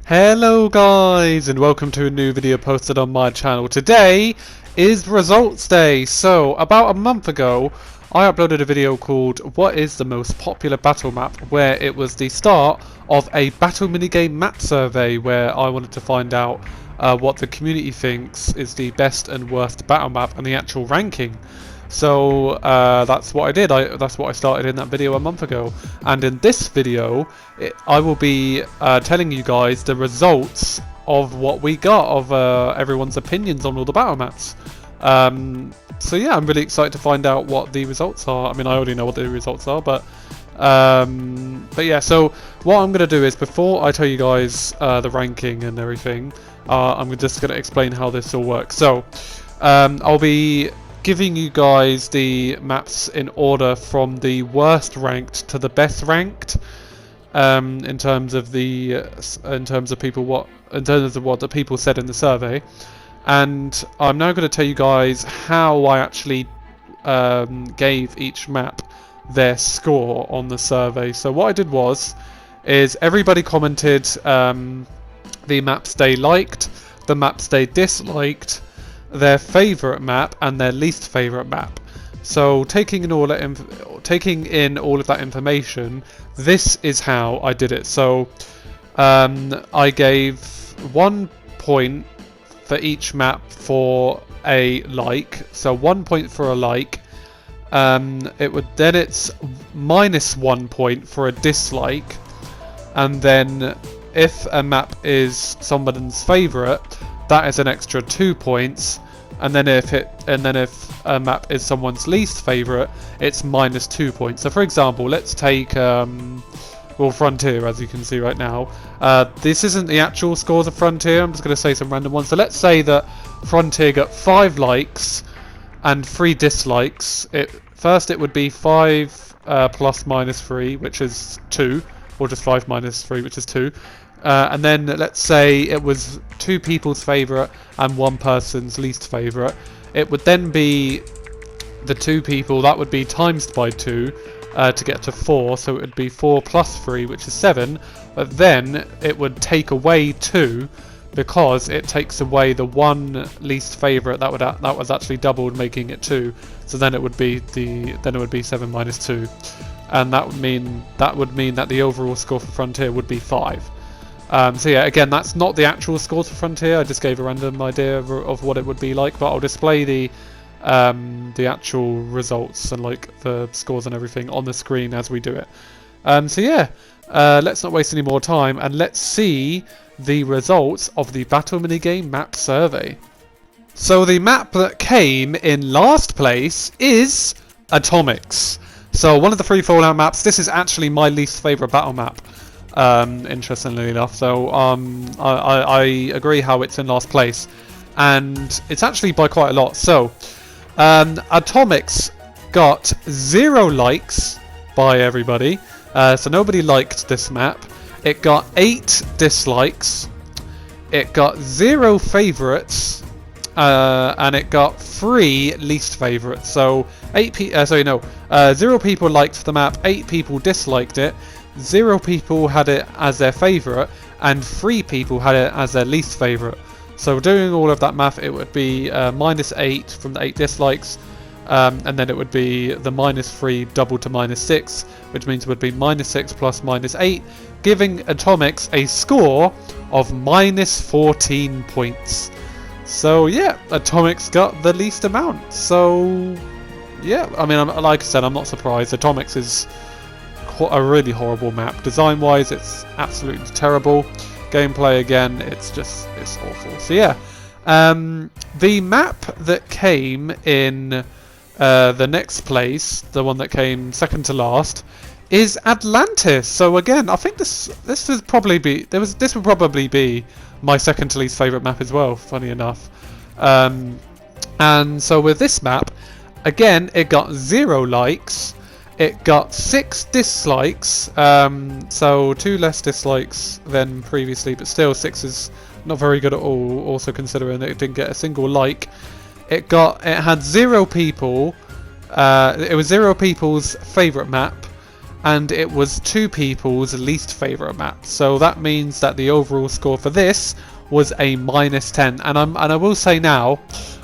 Hello guys, and welcome to a new video posted on my channel. Today is results day. So about a month ago I uploaded a video called What is the most popular battle map, where it was the start of a battle minigame map survey where I wanted to find out what the community thinks is the best and worst battle map and the actual ranking. So that's what I did. That's what I started in that video a month ago. And in this video, I will be telling you guys the results of what we got, of everyone's opinions on all the battle maps. So yeah, I'm really excited to find out what the results are. I mean, I already know what the results are, but yeah. So what I'm gonna do is, before I tell you guys the ranking and everything, I'm just gonna explain how this all works. So I'll be giving you guys the maps in order from the worst ranked to the best ranked, in terms of what the people said in the survey. And I'm now going to tell you guys how I actually gave each map their score on the survey. So what I did is everybody commented the maps they liked, the maps they disliked, their favourite map, and their least favourite map. So taking in all of that information, this is how I did it. So I gave 1 point for each map for a like. So 1 point for a like. It's -1 point for a dislike, and then if a map is someone's favourite, that is an extra 2 points, and then if a map is someone's least favourite, it's -2 points. So for example, let's take Frontier, as you can see right now. This isn't the actual scores of Frontier, I'm just going to say some random ones. So let's say that Frontier got 5 likes and 3 dislikes. First it would be 5 plus -3, which is 2, or just 5 minus 3, which is 2. And then let's say it was 2 people's favourite and 1 person's least favourite. It would then be the 2 people, that would be times by 2 to get to 4, so it would be 4 plus 3, which is 7. But then it would take away 2, because it takes away the 1 least favourite that was actually doubled, making it 2. So then it would be 7 minus 2, and that would mean that the overall score for Frontier would be 5. So yeah, again, that's not the actual scores for Frontier. I just gave a random idea of what it would be like, but I'll display the actual results and like the scores and everything on the screen as we do it. So yeah, let's not waste any more time, and let's see the results of the Battle Minigame map survey. So the map that came in last place is Atomics. So one of the 3 Fallout maps. This is actually my least favourite battle map, interestingly enough. So I agree how it's in last place, and it's actually by quite a lot. So Atomics got 0 likes by everybody, so nobody liked this map. It got 8 dislikes, it got 0 favourites, and it got 3 least favourites. So 0 people liked the map, 8 people disliked it, 0 people had it as their favourite, and 3 people had it as their least favourite. So doing all of that math, it would be -8 from the 8 dislikes, and then it would be the -3 doubled to -6, which means it would be -6 plus -8, giving Atomics a score of -14 points. So yeah, Atomics got the least amount. So yeah, I mean, like I said, I'm not surprised. Atomics is a really horrible map. Design-wise, it's absolutely terrible. Gameplay, again, it's awful. So yeah, the map that came in the next place, the one that came second to last, is Atlantis. So again, I think this would probably be my second to least favourite map as well, funny enough. And so with this map, again, it got 0 likes. It got 6 dislikes, so 2 less dislikes than previously, but still 6 is not very good at all, also considering that it didn't get a single like. It had 0 people, it was 0 people's favourite map, and it was 2 people's least favourite map. So that means that the overall score for this was a -10. And I will say now,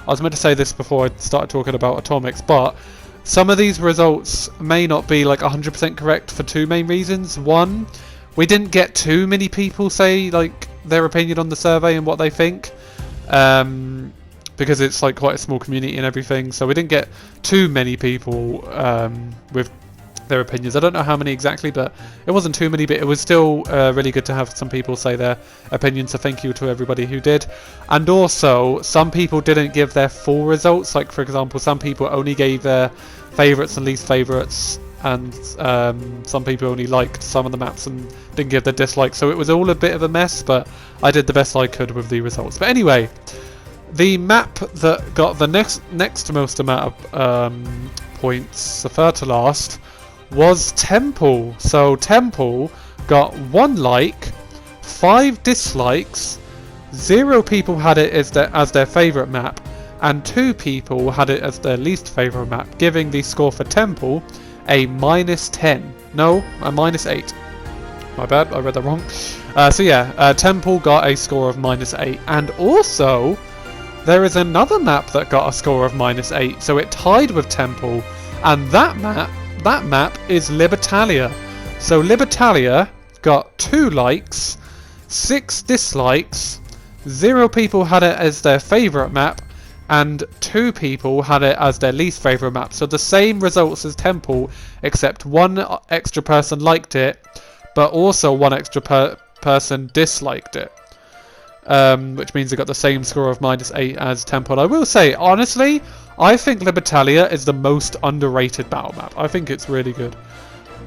I was meant to say this before I started talking about atomics, but some of these results may not be like 100% correct for 2 main reasons. One, we didn't get too many people say like their opinion on the survey and what they think, because it's like quite a small community and everything, so we didn't get too many people with their opinions. I don't know how many exactly, but it wasn't too many, but it was still really good to have some people say their opinions, so thank you to everybody who did. And also, some people didn't give their full results, like for example, some people only gave their favourites and least favourites, and some people only liked some of the maps and didn't give their dislikes, so it was all a bit of a mess, but I did the best I could with the results. But anyway, the map that got the next most amount of points, the third to last, was Temple. So Temple got 1 like, 5 dislikes, 0 people had it as their favourite map, and 2 people had it as their least favourite map, giving the score for Temple a -10. No, a -8. My bad, I read that wrong. So yeah, Temple got a score of -8, and also there is another map that got a score of -8, so it tied with Temple, and that map is Libertalia. So Libertalia got 2 likes, 6 dislikes, 0 people had it as their favourite map, and 2 people had it as their least favourite map. So the same results as Temple, except 1 extra person liked it, but also 1 extra person disliked it. Which means they got the same score of -8 as Temple. I will say, honestly, I think Libertalia is the most underrated battle map. I think it's really good.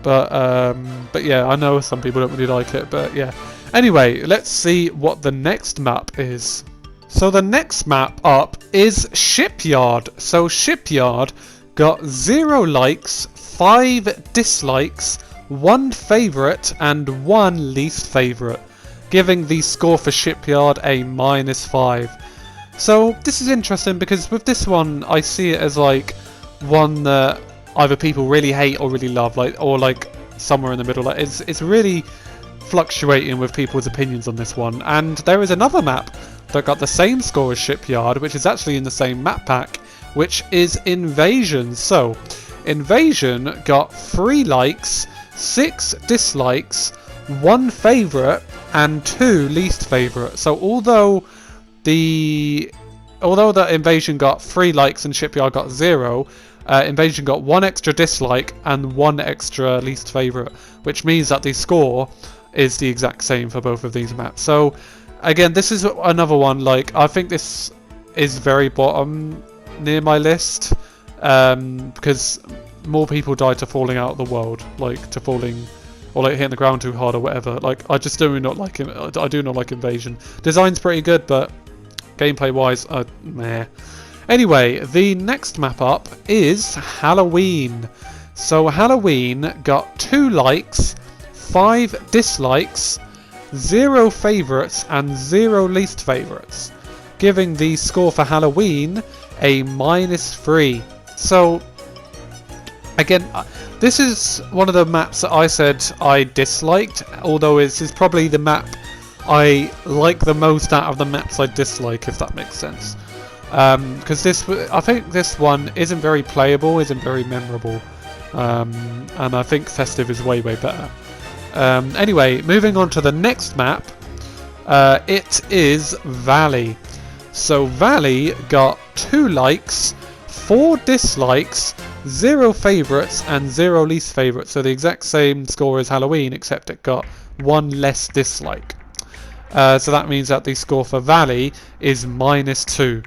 But yeah, I know some people don't really like it, but yeah. Anyway, let's see what the next map is. So the next map up is Shipyard. So Shipyard got 0 likes, 5 dislikes, 1 favourite, and 1 least favourite, giving the score for Shipyard a -5. So this is interesting because with this one I see it as like one that either people really hate or really love, or somewhere in the middle. Like it's really fluctuating with people's opinions on this one. And there is another map that got the same score as Shipyard, which is actually in the same map pack, which is Invasion. So Invasion got 3 likes, 6 dislikes, 1 favourite, and 2 least favourite. So although the Invasion got 3 likes and Shipyard got 0, Invasion got 1 extra dislike and 1 extra least favourite, which means that the score is the exact same for both of these maps. So again, this is another one, like, I think this is very bottom near my list, because more people died to falling out of the world, like to falling, or like hitting the ground too hard or whatever. Like, I just do not like him. I do not like Invasion. Design's pretty good, but gameplay wise, meh. Anyway, the next map up is Halloween. So Halloween got 2 likes, 5 dislikes, 0 favourites, and 0 least favourites, giving the score for Halloween a -3. So again, this is one of the maps that I said I disliked, although this is probably the map I like the most out of the maps I dislike, if that makes sense. Because I think this one isn't very playable, isn't very memorable, and I think Festive is way better. Anyway, moving on to the next map, it is Valley. So Valley got 2 likes, 4 dislikes, 0 favourites, and 0 least favourites. So the exact same score as Halloween, except it got 1 less dislike. So that means that the score for Valley is -2.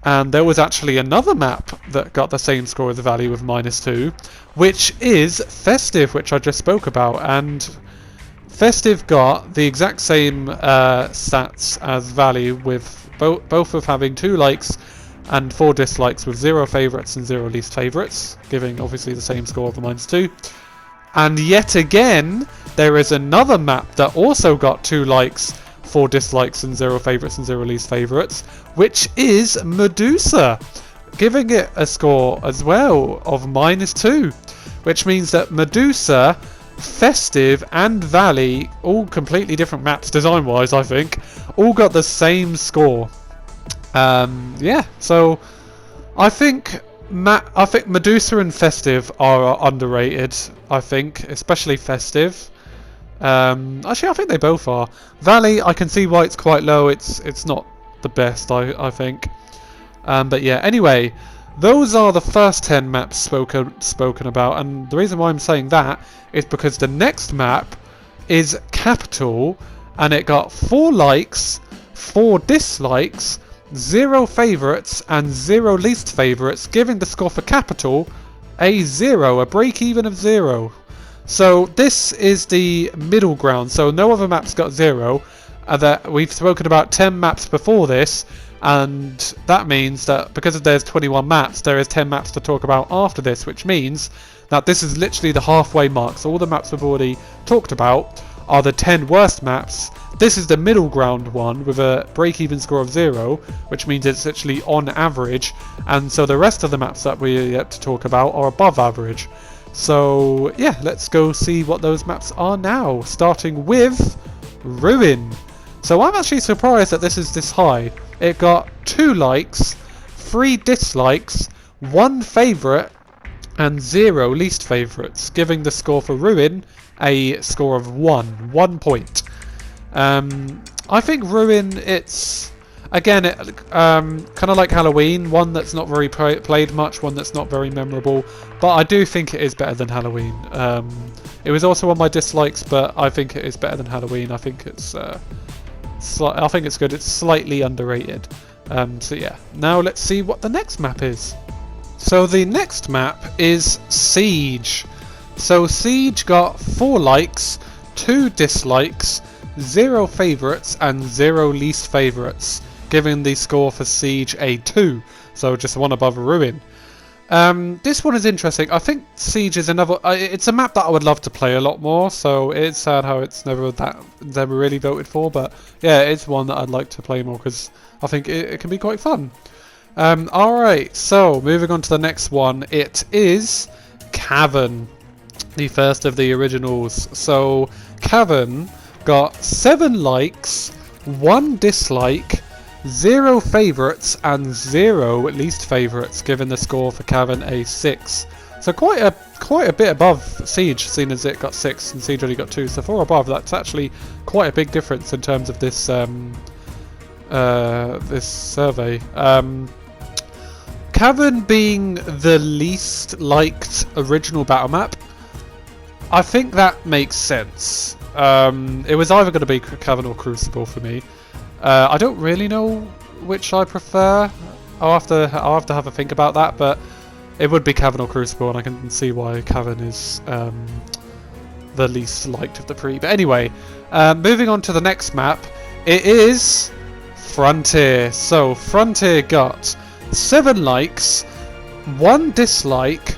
And there was actually another map that got the same score as Valley with -2, which is Festive, which I just spoke about. And Festive got the exact same stats as Valley, with both of having 2 likes and 4 dislikes, with 0 favourites and 0 least favourites, giving obviously the same score of a -2. And yet again, there is another map that also got 2 likes, 4 dislikes, and 0 favourites and 0 least favourites, which is Medusa, giving it a score as well of -2, which means that Medusa, Festive and Valley, all completely different maps design wise, I think, all got the same score. Yeah, so I think Medusa and Festive are underrated, I think, especially Festive. Actually, I think they both are. Valley, I can see why it's quite low. It's not the best, I think. But yeah, anyway, those are the first 10 maps spoken about, and the reason why I'm saying that is because the next map is Capital, and it got 4 likes, 4 dislikes, 0 favourites, and 0 least favourites, giving the score for Capital a 0, a break even of 0. So this is the middle ground, so no other maps got 0. That we've spoken about 10 maps before this, and that means that because there's 21 maps, there is 10 maps to talk about after this, which means that this is literally the halfway mark. So all the maps we've already talked about are the 10 worst maps. This is the middle ground one with a break-even score of 0, which means it's actually on average, and so the rest of the maps that we're yet to talk about are above average. So yeah, let's go see what those maps are now, starting with Ruin. So I'm actually surprised that this is this high. It got 2 likes, 3 dislikes, 1 favourite, and 0 least favourites, giving the score for Ruin a score of 1 point. I think Ruin, it's again kind of like Halloween, one that's not very played much, one that's not very memorable, but I do think it is better than Halloween. It was also on my dislikes, but I think it is better than Halloween. I think it's I think it's good. It's slightly underrated. So yeah, now let's see what the next map is. So the next map is Siege. So Siege got 4 likes, 2 dislikes, 0 favourites, and 0 least favourites, giving the score for Siege a 2. So just one above Ruin. This one is interesting. I think Siege is another. It's a map that I would love to play a lot more. So it's sad how it's never really voted for. But yeah, it's one that I'd like to play more because I think it can be quite fun. All right. So moving on to the next one, it is Cavern, the first of the originals. So Cavern got 7 likes, 1 dislike, 0 favourites and 0 least favourites, giving the score for Cavern a 6. So quite a bit above Siege, seeing as it got 6 and Siege only got 2. So 4 above. That's actually quite a big difference in terms of this this survey. Cavern being the least liked original battle map, I think that makes sense. It was either going to be Cavern or Crucible for me. I don't really know which I prefer. I'll have to have a think about that, but it would be Cavern or Crucible, and I can see why Cavern is the least liked of the 3. But anyway, moving on to the next map, it is Frontier. So Frontier got 7 likes, 1 dislike,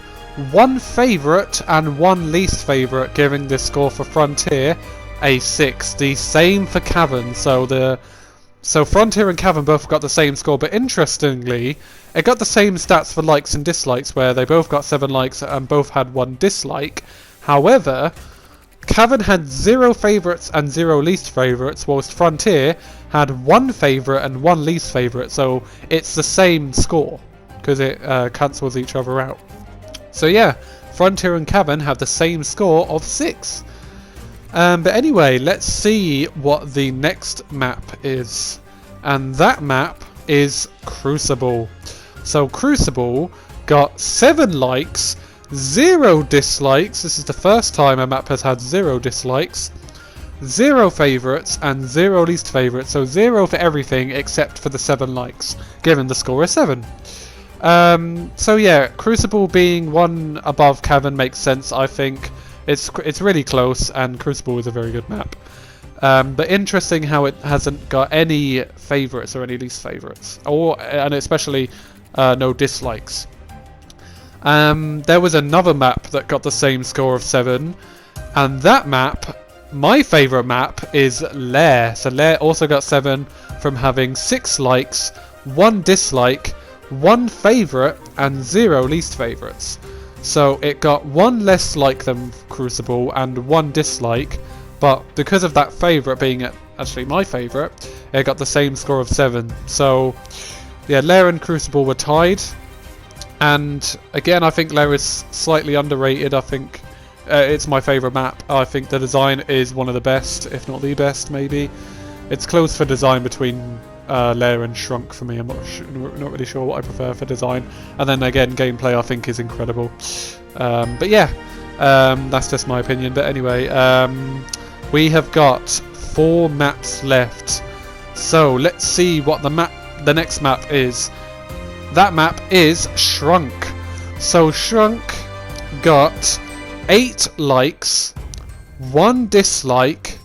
1 favourite, and 1 least favourite, giving the score for Frontier a 6. The same for Cavern. So Frontier and Cavern both got the same score, but interestingly, it got the same stats for likes and dislikes, where they both got 7 likes and both had 1 dislike. However, Cavern had 0 favourites and 0 least favourites, whilst Frontier had 1 favourite and 1 least favourite, so it's the same score, because it cancels each other out. So yeah, Frontier and Cavern have the same score of 6. But anyway, let's see what the next map is. And that map is Crucible. So Crucible got 7 likes, 0 dislikes. This is the first time a map has had 0 dislikes, 0 favourites, and 0 least favourites. So 0 for everything except for the 7 likes, given the score is 7. So yeah, Crucible being 1 above Cavern makes sense, I think. It's really close, and Crucible is a very good map. But interesting how it hasn't got any favourites or any least favourites, and especially no dislikes. There was another map that got the same score of 7, and that map, my favourite map, is Lair. So Lair also got 7 from having 6 likes, 1 dislike, 1 favourite, and 0 least favourites. So it got 1 less like than Crucible and 1 dislike, but because of that favourite being actually my favourite, it got the same score of 7. So yeah, Lair and Crucible were tied, and again I think Lair is slightly underrated. I think it's my favourite map. I think the design is one of the best, if not the best maybe. It's close for design between Lair and Shrunk for me. I'm not really sure what I prefer for design. And then again, gameplay I think is incredible. But yeah, that's just my opinion. But anyway, we have got 4 maps left. So let's see what the next map is. That map is Shrunk. So Shrunk got 8 likes, 1 dislike,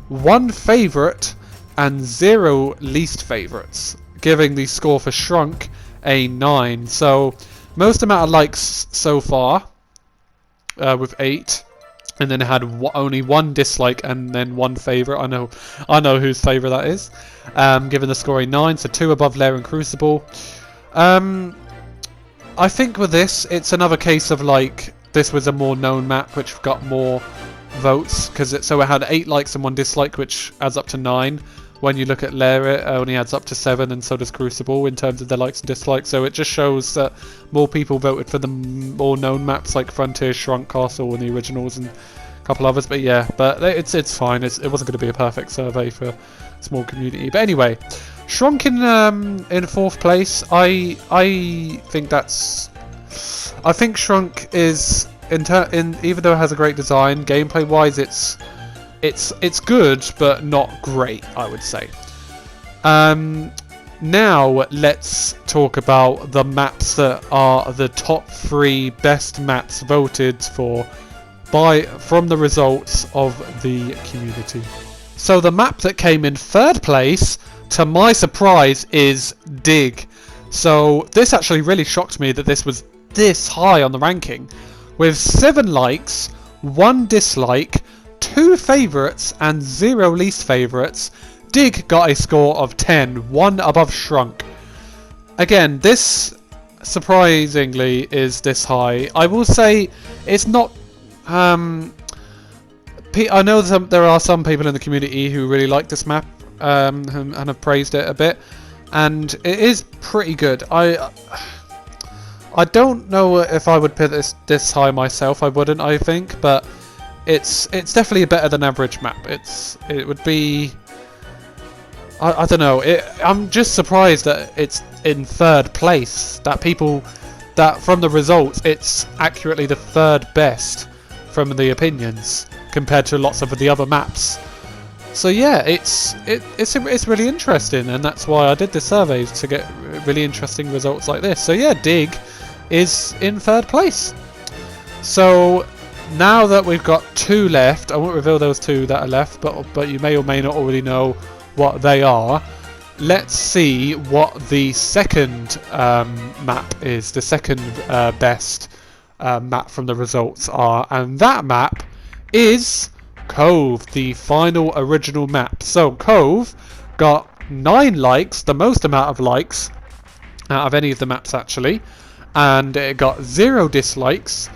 1 favourite, and 0 least favourites, giving the score for Shrunk a 9. So most amount of likes so far, with 8, and then it had only 1 dislike and then 1 favourite. I know whose favourite that is. Giving the score a 9, so 2 above Lair and Crucible. I think with this, it's another case of like this was a more known map which got more votes, because it had 8 likes and 1 dislike, which adds up to 9. When you look at Lair, it only adds up to 7, and so does Crucible in terms of their likes and dislikes. So it just shows that more people voted for the more known maps like Frontier, Shrunk, Castle, and the originals, and a couple others. But yeah, but it's fine. It wasn't going to be a perfect survey for a small community. But anyway, Shrunk in 4th place. I think Shrunk is even though it has a great design, gameplay wise, it's good, but not great, I would say. Now let's talk about the maps that are the top 3 best maps voted for from the results of the community. So the map that came in 3rd place, to my surprise, is Dig. So this actually really shocked me that this was this high on the ranking. With 7 likes, 1 dislike, 2 favourites and 0 least favourites, Dig got a score of 10, 1 above Shrunk. Again, this surprisingly is this high. I will say it's not... I know there are some people in the community who really like this map and have praised it a bit, and it is pretty good. I don't know if I would put this high myself. I wouldn't, I think, but it's definitely a better than average map. It would be... I don't know. I'm just surprised that it's in 3rd place. That from the results, it's accurately the 3rd best from the opinions compared to lots of the other maps. So yeah, it's really interesting, and that's why I did the surveys, to get really interesting results like this. So yeah, Dig is in 3rd place. So now that we've got 2 left, I won't reveal those 2 that are left, but you may or may not already know what they are. Let's see what the second map is, the second best map from the results are, and that map is Cove, the final original map. So Cove got 9 likes, the most amount of likes out of any of the maps actually, and it got 0 dislikes,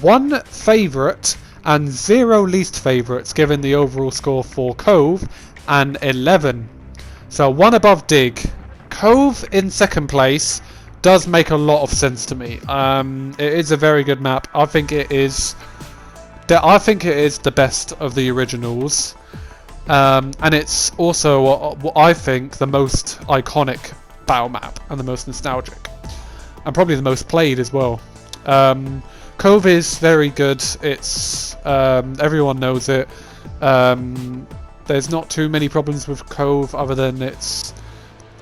1 favourite and 0 least favourites, giving the overall score for Cove an 11. So 1 above Dig. Cove in 2nd place does make a lot of sense to me. It is a very good map. I think it is the best of the originals, and it's also what I think the most iconic battle map and the most nostalgic, and probably the most played as well. Cove is very good. It's everyone knows it. There's not too many problems with Cove other than its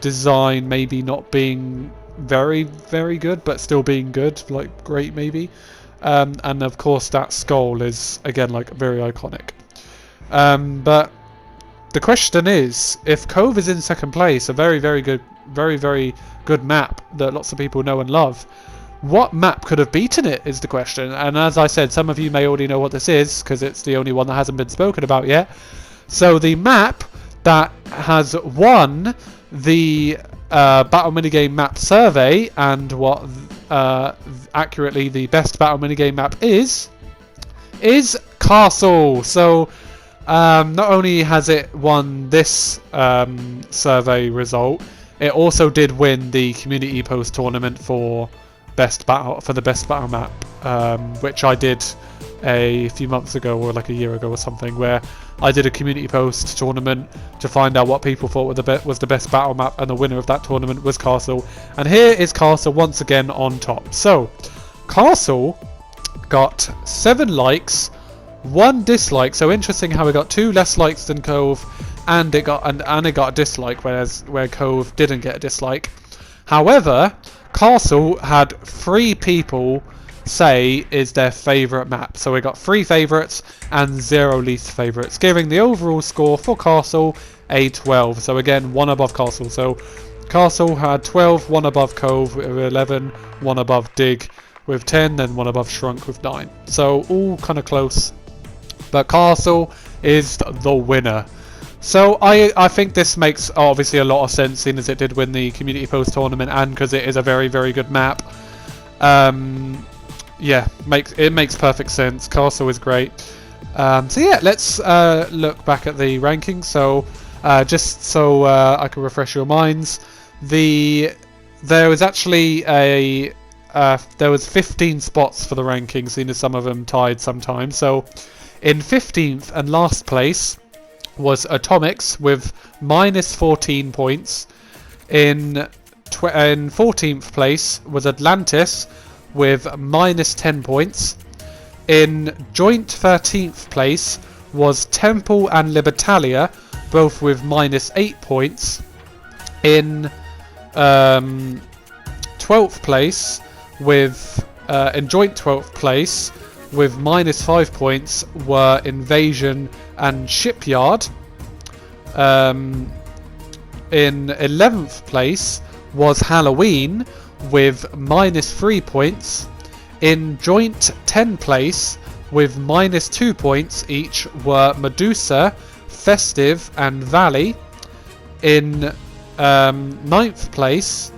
design maybe not being very, very good, but still being good, like great maybe. And of course that skull is again like very iconic. But the question is, if Cove is in 2nd place, a very, very good map that lots of people know and love, what map could have beaten it is the question. And as I said, some of you may already know what this is because it's the only one that hasn't been spoken about yet. So the map that has won the battle minigame map survey and what accurately the best battle minigame map is Castle. So not only has it won this survey result, it also did win the community post tournament for the best battle map, which I did a few months ago, or like a year ago or something, where I did a community post tournament to find out what people thought was the best battle map, and the winner of that tournament was Castle. And here is Castle once again on top. So Castle got 7 likes, 1 dislike. So interesting how it got 2 less likes than Cove, and it got a dislike, where Cove didn't get a dislike. However, Castle had 3 people say is their favourite map. So we got 3 favourites and 0 least favourites, giving the overall score for Castle a 12. So again, 1 above Castle. So Castle had 12, 1 above Cove with 11, 1 above Dig with 10, then 1 above Shrunk with 9. So all kind of close, but Castle is the winner. So I think this makes obviously a lot of sense, seeing as it did win the community post tournament, and because it is a very, very good map. Yeah, it makes perfect sense. Castle is great. So yeah, let's look back at the rankings. So just so I can refresh your minds, there was actually there was 15 spots for the rankings, seeing as some of them tied sometimes. So in 15th and last place was Atomics with -14 points. In 14th place was Atlantis with -10 points. In joint 13th place was Temple and Libertalia, both with -8 points. In 12th place in joint 12th place with -5 points were Invasion and Shipyard. In 11th place was Halloween with -3 points. In joint 10th place with -2 points each were Medusa, Festive and Valley. In 9th place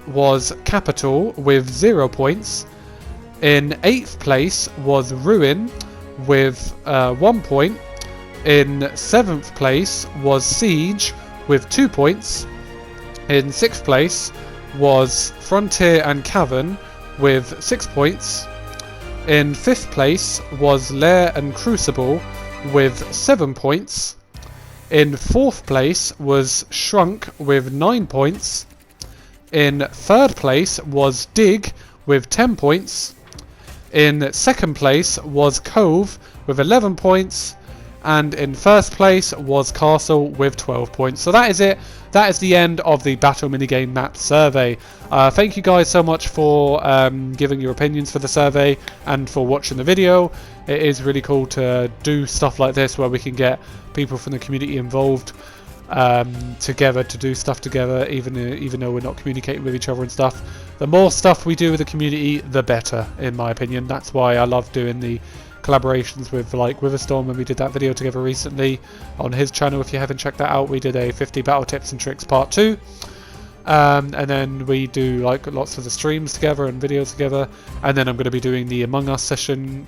was Capital with 0 points. In 8th place was Ruin with 1 point. In 7th place was Siege with 2 points. In 6th place was Frontier and Cavern with 6 points. In 5th place was Lair and Crucible with 7 points. In 4th place was Shrunk with 9 points. In 3rd place was Dig with 10 points. In 2nd place was Cove with 11 points. And in 1st place was Castle with 12 points. So that is it. That is the end of the Battle Minigame Map survey. Thank you guys so much for giving your opinions for the survey and for watching the video. It is really cool to do stuff like this where we can get people from the community involved together to do stuff together, even though we're not communicating with each other and stuff. The more stuff we do with the community, the better, in my opinion. That's why I love doing the collaborations with like Witherstorm, when we did that video together recently on his channel. If you haven't checked that out, we did a 50 battle tips and tricks part 2, and then we do like lots of the streams together and videos together, and then I'm going to be doing the Among Us session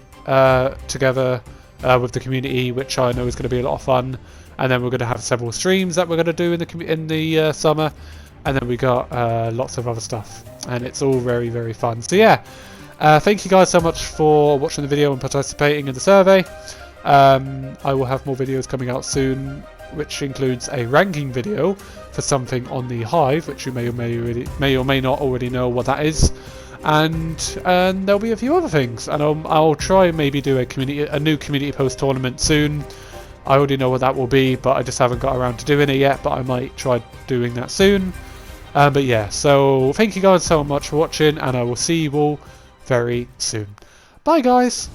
together with the community, which I know is going to be a lot of fun. And then we're going to have several streams that we're going to do in the summer, and then we got lots of other stuff, and it's all very, very fun. So yeah, thank you guys so much for watching the video and participating in the survey. I will have more videos coming out soon, which includes a ranking video for something on the Hive, which you may or may not already know what that is, and there'll be a few other things, and I'll try and maybe do a new community post tournament soon. I already know what that will be, but I just haven't got around to doing it yet, but I might try doing that soon. But yeah, so thank you guys so much for watching, and I will see you all very soon. Bye guys!